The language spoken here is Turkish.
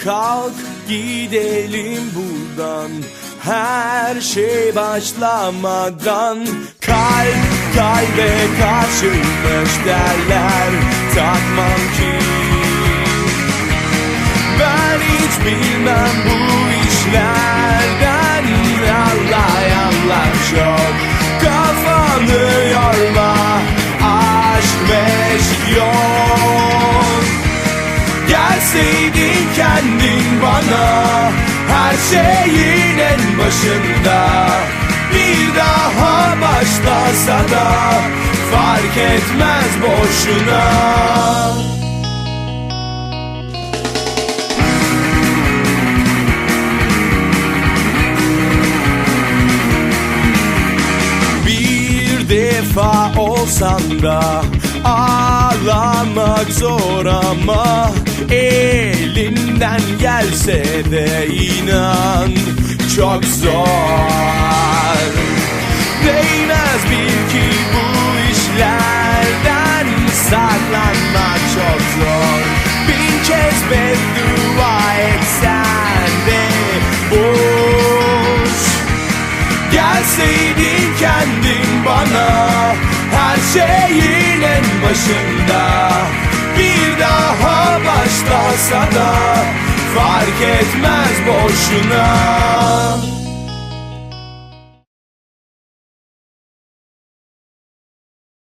Kalk gidelim buradan, her şey başlamadan. Kalp kalbe karşıymış derler, takmam ki. Ben hiç bilmem bu işlerden, anlayanlar çok. Kafanı yorma, aşk meşk yok. Gelseydin kendin bana, her şeyin en başında. Bir daha başlasa da fark etmez boşuna. Defa olsam da ağlamak zor, ama elinden gelse de inan çok zor. Değmez bil ki bu işlerden, saklanmak çok zor. Bin kez beddua etsen de boş. Gelseydin kendin bana, her şeyin en başında. Bir daha başlasa da fark etmez boşuna.